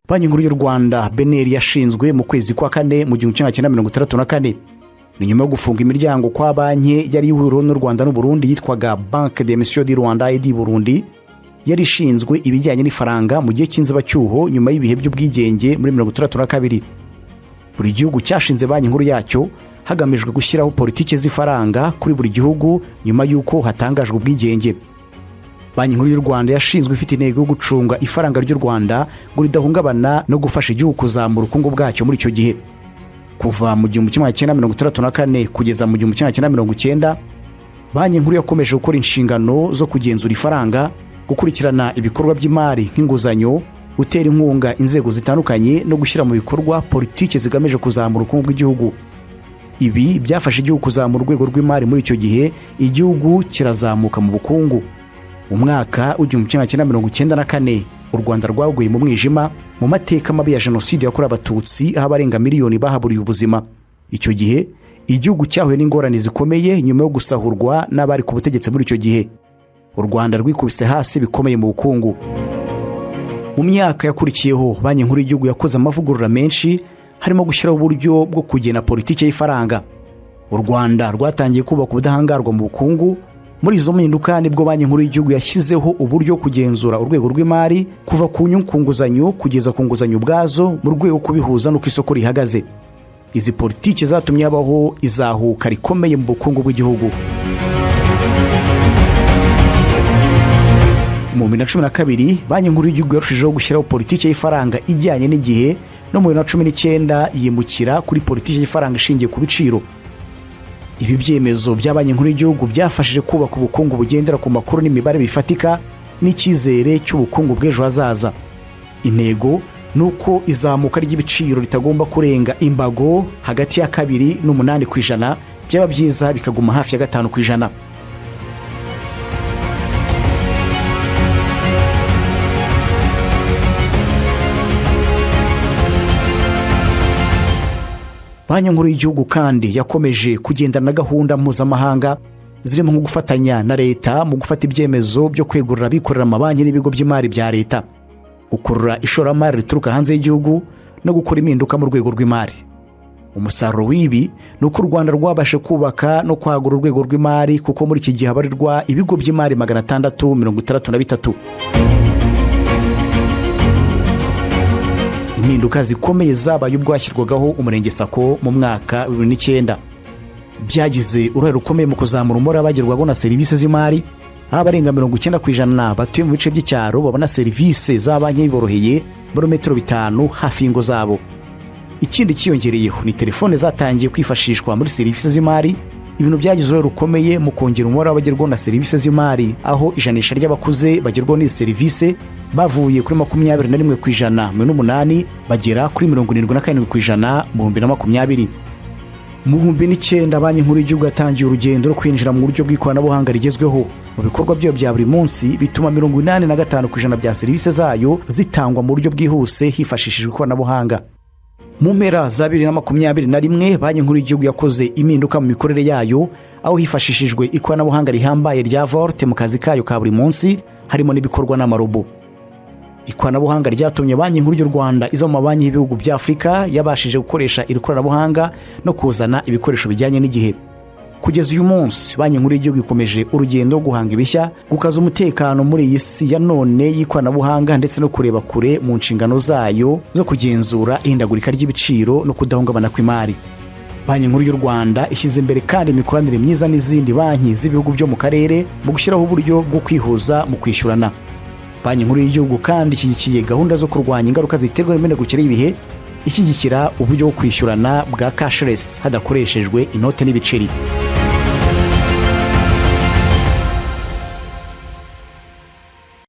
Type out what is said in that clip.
Banki Nkuru y'u Rwanda BNR yashinzwe mu kwezi kwa kane mu 1964 ni nyuma yo gufunga imiryango kwa banki yari ihuriro n'u Rwanda n'u Burundi yitwaga Banque des Messieurs du Rwanda et du Burundi, yari ishinzwe ibijyanye n'ifaranga mu gihe cy'inzibacyuho nyuma y'ibihe by'ubwigenge muri 1962. Buri gihugu cyashinze banki nkuru yacyo hagamijwe gushyiraho politike z'ifaranga kuri buri gihugu nyuma y'uko hatangajwe ubwigenge. Banki Nkuru y'u Rwanda yashinzwe ifite intego yo gucunga ifaranga ry'u Rwanda ngo ridahungabana no gufasha igihugu kuzamura ubukungu bwacyo muri icyo gihe. Kuva mu 1964 kugeza mu 1990, Banki Nkuru yakomeje gukora inshingano zo kugenzura ifaranga, gukurikirana ibikorwa by'imari nk'inguzanyo, gutera inkunga inzego zitandukanye no gushyira mu bikorwa politike zigamije kuzamura ubukungu bw'igihugu. Ibi byafasha igihugu kuzamura urwego rw'imari muri icyo gihe, igihugu kirazamuka mu bukungu. Mu mwaka w'1994 u Rwanda rwaguye mu mwijima mu mateka mabi ya jenoside yakorewe abatutsi aho abarenga miliyoni bahaburiye ubuzima. Icyo gihe igihugu cyahuye n'ingorane zikomeye nyuma yo gusahurwa n'abari ku butegetsi muri icyo gihe. U Rwanda rwikubise hasi bikomeye mu bukungu. Mu myaka yakurikiyeho Banki Nkuru y'Igihugu yakoze amavugurura menshi, harimo gushyiraho uburyo bwo kugena politike y'ifaranga. U Rwanda rwatangiye kubaka ubudahangarwa mu bukungu. Muri izo mpinduka nibwo Banki Nkuru y'Igihugu yashyizeho uburyo kugenzura urwego rw'imari kuva ku nyungu ku nguzanyo kugeza ku nguzanyo ubwazo mu rwego kubihuza n'uko isoko rihagaze. Izi politike zatumye habaho izahuka rikomeye mu bukungu bw'igihugu. Mu 2012 Banki Nkuru y'Igihugu yarushijeho gushyiraho politike y'ifaranga ijyanye n'igihe, no mu 2019 yimukira kuri politike y'ifaranga ishingiye ku biciro. Ibi byemezo bya Banki Nkuru y'Igihugu byafashije kubaka ubukungu bugendera ku makuru n'imibare bifatika n'icyizere cy'ubukungu bw'ejo hazaza. Intego nuko izamuka ry'ibiciro ritagomba kurenga imbago hagati ya 2 n'8%, byaba byiza bikaguma hafi ya 5%. Banki Nkuru y'Igihugu kandi yakomeje kugendana na gahunda mpuzamahanga zirimo nko gufatanya na leta mu gufata ibyemezo byo kwegurira abikorera amabanki n'ibigo by'imari bya leta, gukurura ishoramari rituruka hanze y'igihugu no gukora impinduka mu rwego rw'imari. Umusaruro w'ibi ni uko u Rwanda rwabashe kubaka no kwagura urwego rw'imari, kuko muri iki gihe habarirwa ibigo by'imari 663. Impinduka zikomeye zabaye ubwo hashyirwagaho umurenge sako mu mwaka 2009 byagize uruhare rukomeye mu kuzamura umubare w'abagerwaho na serivisi z'imari, aho abarenga 90% batuye mu bice by'icyaro babona serivisi za banki biboroheye muri metero 5 hafi y'ingo zabo. Ikindi cyiyongereyeho ni telefone zatangiye kwifashishwa muri serivisi z'imari. Ibintu byagize uruhare rukomeye mu kongera umubare w'abagerwaho na serivisi z'imari, aho ijanisha ry'abakuze bagerwaho n'izi serivisi bavuye kuri 21% mu 2008 bagera kuri 77% mu 2020. Mu 2009 Banki Nkuru y'Igihugu yatangiye urugendo rwo kwinjira mu buryo bw'ikoranabuhanga rigezweho mu bikorwa byo bya buri munsi, bituma 85% bya serivisi zayo zitangwa mu buryo bwihuse hifashishijwe ikoranabuhanga. Mu mpera za 2021 Banki Nkuru y'Igihugu yakoze impinduka mu mikorere yayo, aho hifashishijwe ikoranabuhanga rihambaye rya Volt mu kazi kayo ka buri munsi, harimo n'ibikorwa n'amarobo. Ikoranabuhanga ryatumye Banki Nkuru y'u Rwanda iza mu mabanki y'ibihugu bya Afurika yabashije gukoresha iri koranabuhanga no kuzana ibikoresho bijyanye n'igihe. Kugeza uyu munsi Banki Nkuru y'Igihugu ikomeje urugendo guhanga ibishya, gukaza umutekano muri iyi si ya none y'ikoranabuhanga, ndetse no kureba kure mu nshingano zayo zo kugenzura ihindagurika ry'ibiciro no kudahungabana kw'imari. Banki Nkuru y'u Rwanda ishyize imbere kandi imikoranire myiza n'izindi banki z'ibihugu byo mu karere mu gushyiraho uburyo bwo kwihuza mu kwishyurana. Banki Nkuru y'Igihugu kandi ishyigikiye gahunda zo kurwanya ingaruka ziterwa n'imihindagurikire y'ibihe, ishyigikira uburyo bwo kwishyurana bwa cashless hadakoreshejwe inote n'ibiceri.